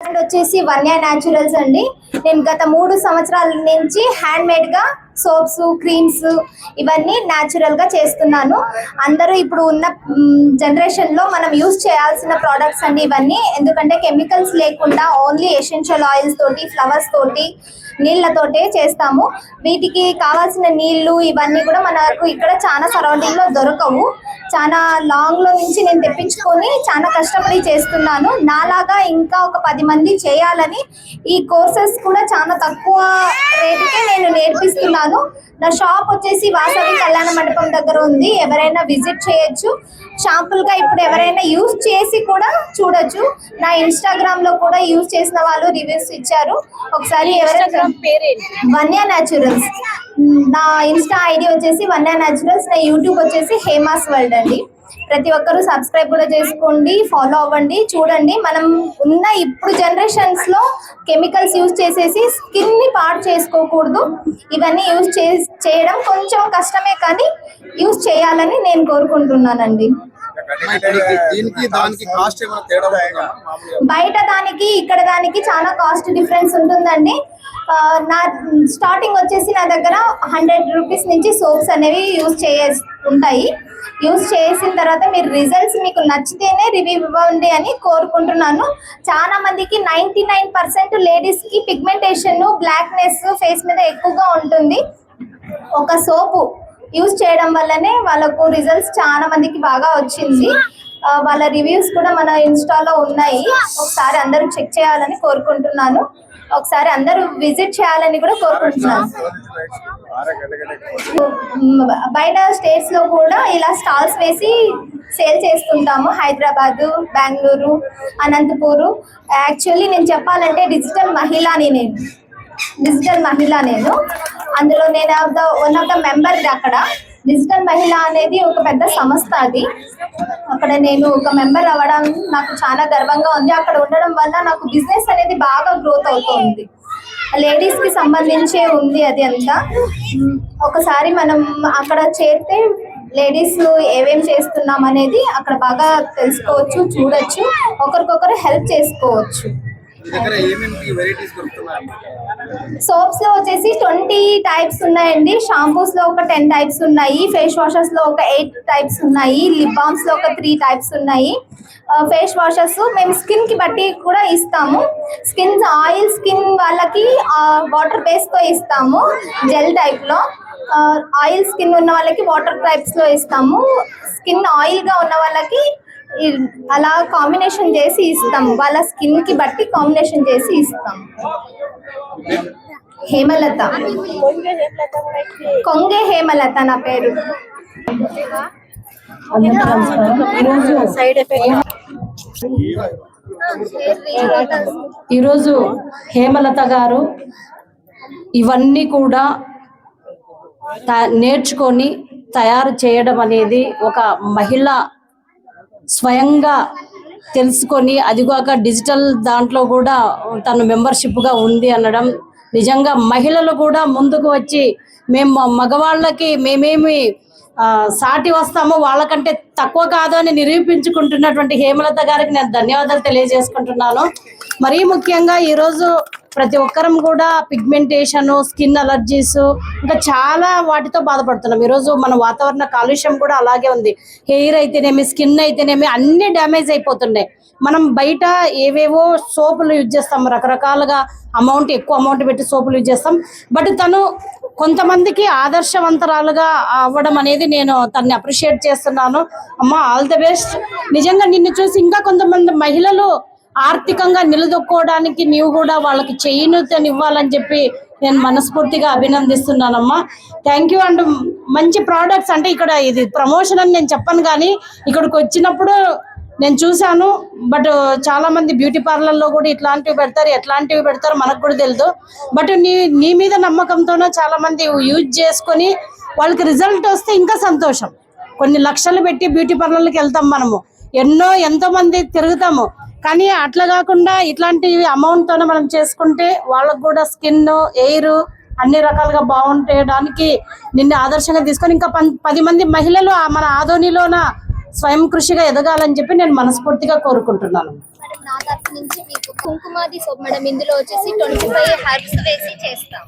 Brand వచ్చేసి Vanya naturals అండి. నేను గత 3 సంవత్సరాల నుంచి హ్యాండ్ మేడ్ గా సోప్స్, క్రీమ్స్ ఇవన్నీ న్యాచురల్ గా చేస్తున్నాను. అందరూ ఇప్పుడు ఉన్న జనరేషన్ లో మనం యూజ్ చేయాల్సిన ప్రోడక్ట్స్ అండి ఇవన్నీ. ఎందుకంటే కెమికల్స్ లేకుండా ఓన్లీ ఎసెన్షియల్ ఆయిల్స్ తోటి, ఫ్లవర్స్ తోటి, నీళ్లతోటే చేస్తాము. వీటికి కావాల్సిన నీళ్లు ఇవన్నీ కూడా మనకు ఇక్కడ చాలా సరౌండింగ్ లో దొరకవు. చాలా లాంగ్ లో నుంచి నేను తెప్పించుకొని చాలా కష్టపడి చేస్తున్నాను. నాలాగా ఇంకా ఒక 10 మంది చేయాలని ఈ కోర్సెస్ కూడా చాలా తక్కువ రేటుకే నేను నేర్పిస్తున్నాను. నా షాప్ వచ్చేసి వాసవి కళ్యాణ మండపం దగ్గర ఉంది. ఎవరైనా విజిట్ చేయొచ్చు. షాంపుల్ గా ఇప్పుడు ఎవరైనా యూజ్ చేసి కూడా చూడొచ్చు. నా ఇన్స్టాగ్రామ్ లో కూడా యూజ్ చేసిన వాళ్ళు రివ్యూస్ ఇచ్చారు. ఒకసారి ఎవరైనా వన్యా న్యాచురల్స్, నా ఇన్స్టా ఐడి వచ్చేసి వన్యా న్యాచురల్స్, నా యూట్యూబ్ వచ్చేసి హేమాస్ వరల్డ్ అండి. ప్రతి ఒక్కరూ సబ్స్క్రైబ్ కూడా చేసుకోండి, ఫాలో అవ్వండి. చూడండి, మనం ఉన్న ఇప్పుడు జనరేషన్స్ లో కెమికల్స్ యూజ్ చేసేసి స్కిన్ ని పాడు చేసుకోకూడదు. ఇవన్నీ యూజ్ చేయడం కొంచెం కష్టమే, కానీ యూజ్ చేయాలని నేను కోరుకుంటున్నానండి. బయట దానికి ఇక్కడ దానికి చాలా కాస్ట్ డిఫరెన్స్ ఉంటుందండి. నా స్టార్టింగ్ వచ్చేసి నా దగ్గర 100 రూపీస్ నుంచి సోప్స్ అనేవి ఉంటాయి. యూజ్ చేసిన తర్వాత మీరు రిజల్ట్స్ మీకు నచ్చితేనే రివ్యూ ఇవ్వండి అని కోరుకుంటున్నాను. చాలా మందికి 99% లేడీస్ కి పిగ్మెంటేషన్, బ్లాక్నెస్ ఫేస్ మీద ఎక్కువగా ఉంటుంది. ఒక సోపు యూజ్ చేయడం వల్లనే వాళ్ళకు రిజల్ట్స్ చాలా మందికి బాగా వచ్చింది. వాళ్ళ రివ్యూస్ కూడా మన ఇన్స్టాలో ఉన్నాయి. ఒకసారి అందరూ చెక్ చేయాలని కోరుకుంటున్నాను. ఒకసారి అందరూ విజిట్ చేయాలని కూడా కోరుకుంటున్నాను. బయట స్టేట్స్ లో కూడా ఇలా స్టాల్స్ వేసి సేల్ చేస్తుంటాము. హైదరాబాదు, బెంగళూరు, అనంతపూరు. యాక్చువల్లీ నేను చెప్పాలంటే డిజిటల్ మహిళ నేను అందులో నేను వన్ ఆఫ్ ద మెంబర్. అక్కడ డిజిటల్ మహిళ అనేది ఒక పెద్ద సంస్థ. అది అక్కడ నేను ఒక మెంబర్ అవ్వడం నాకు చాలా గర్వంగా ఉంది. అక్కడ ఉండడం వల్ల నాకు బిజినెస్ అనేది బాగా గ్రోత్ అవుతుంది. లేడీస్ కి సంబంధించే ఉంది అది అంతా. ఒకసారి మనం అక్కడ చేరితే లేడీస్ ఏమేం చేస్తున్నాం అనేది అక్కడ బాగా తెలుసుకోవచ్చు, చూడొచ్చు, ఒకరికొకరు హెల్ప్ చేసుకోవచ్చు. సోప్స్ లో వచ్చేసి 20 టైప్స్ ఉన్నాయండి. షాంపూస్ లో ఒక 10 టైప్స్ ఉన్నాయి. ఫేస్ వాషెస్ లో ఒక 8 టైప్స్ ఉన్నాయి. లిప్ బామ్స్ లో ఒక 3 టైప్స్ ఉన్నాయి. ఫేస్ వాషెస్ మేము స్కిన్ కి బట్టి కూడా ఇస్తాము. ఆయిల్ స్కిన్ వాళ్ళకి వాటర్ బేస్ తో ఇస్తాము. జెల్ టైప్ లో. ఆయిల్ స్కిన్ ఉన్న వాళ్ళకి వాటర్ టైప్స్ లో ఇస్తాము. స్కిన్ ఆయిల్ గా ఉన్న వాళ్ళకి అలా కాంబినేషన్ చేసి ఇస్తాము. వాళ్ళ స్కిన్ కి బట్టి కాంబినేషన్ చేసి ఇస్తాము. హేమలత, కొంగే హేమలత నా పేరు. ఈరోజు హేమలత గారు ఇవన్నీ కూడా నేర్చుకొని తయారు చేయడం అనేది ఒక మహిళ స్వయంగా తెలుసుకొని, అదిగాక డిజిటల్ దాంట్లో కూడా తను మెంబర్షిప్గా ఉంది అనడం నిజంగా మహిళలు కూడా ముందుకు వచ్చి మేము మగవాళ్ళకి మేమేమి సాటి వస్తామో వాళ్ళకంటే తక్కువ కాదు అని నిరూపించుకుంటున్నటువంటి హేమలత గారికి నేను ధన్యవాదాలు తెలియజేసుకుంటున్నాను. మరీ ముఖ్యంగా ఈరోజు ప్రతి ఒక్కరం కూడా పిగ్మెంటేషన్, స్కిన్ అలర్జీస్, ఇంకా చాలా వాటితో బాధపడుతున్నాం. ఈరోజు మన వాతావరణ కాలుష్యం కూడా అలాగే ఉంది. హెయిర్ అయితేనేమి, స్కిన్ అయితేనేమి అన్ని డ్యామేజ్ అయిపోతున్నాయి. మనం బయట ఏవేవో సోపులు యూజ్ చేస్తాం, రకరకాలుగా ఎక్కువ అమౌంట్ పెట్టి సోపులు యూజ్ చేస్తాం. బట్ తను కొంతమందికి ఆదర్శవంతరాలుగా అవ్వడం అనేది నేను తనని అప్రిషియేట్ చేస్తున్నాను. అమ్మ, ఆల్ ది బెస్ట్. నిజంగా నిన్ను చూసి ఇంకా కొంతమంది మహిళలు ఆర్థికంగా నిలదొక్కోవడానికి నీవు కూడా వాళ్ళకి చేయూతనివ్వాలని చెప్పి నేను మనస్ఫూర్తిగా అభినందిస్తున్నానమ్మా. Thank you. అండ్ మంచి ప్రోడక్ట్స్ అంటే ఇక్కడ ఇది ప్రమోషన్ అని నేను చెప్పను, కానీ ఇక్కడికి వచ్చినప్పుడు నేను చూశాను. బట్ చాలా మంది బ్యూటీ పార్లర్లో కూడా ఇట్లాంటివి పెడతారు, ఎట్లాంటివి పెడతారో మనకు కూడా తెలియదు. బట్ నీ మీద నమ్మకంతోనే చాలా మంది యూజ్ చేసుకొని వాళ్ళకి రిజల్ట్ వస్తే ఇంకా సంతోషం. కొన్ని లక్షలు పెట్టి బ్యూటీ పార్లర్కి వెళ్తాం, మనము ఎంతో మంది తిరుగుతాము, కానీ అట్లా కాకుండా ఇట్లాంటి అమౌంట్తోనే మనం చేసుకుంటే వాళ్ళకు కూడా స్కిన్, ఎయిర్ అన్ని రకాలుగా బాగుండడానికి నిన్ను ఆదర్శంగా తీసుకొని ఇంకా 10 మంది మహిళలు మన ఆదోనిలోన స్వయం కృషిగా ఎదగాలని చెప్పి నేను మనస్ఫూర్తిగా కోరుకుంటున్నాను. మేడం నా తరఫు నుంచి మీకు కుంకుమాది సోప్ మేడం. ఇందులో వచ్చేసి 25 హెర్బ్స్ వేసి చేస్తాం.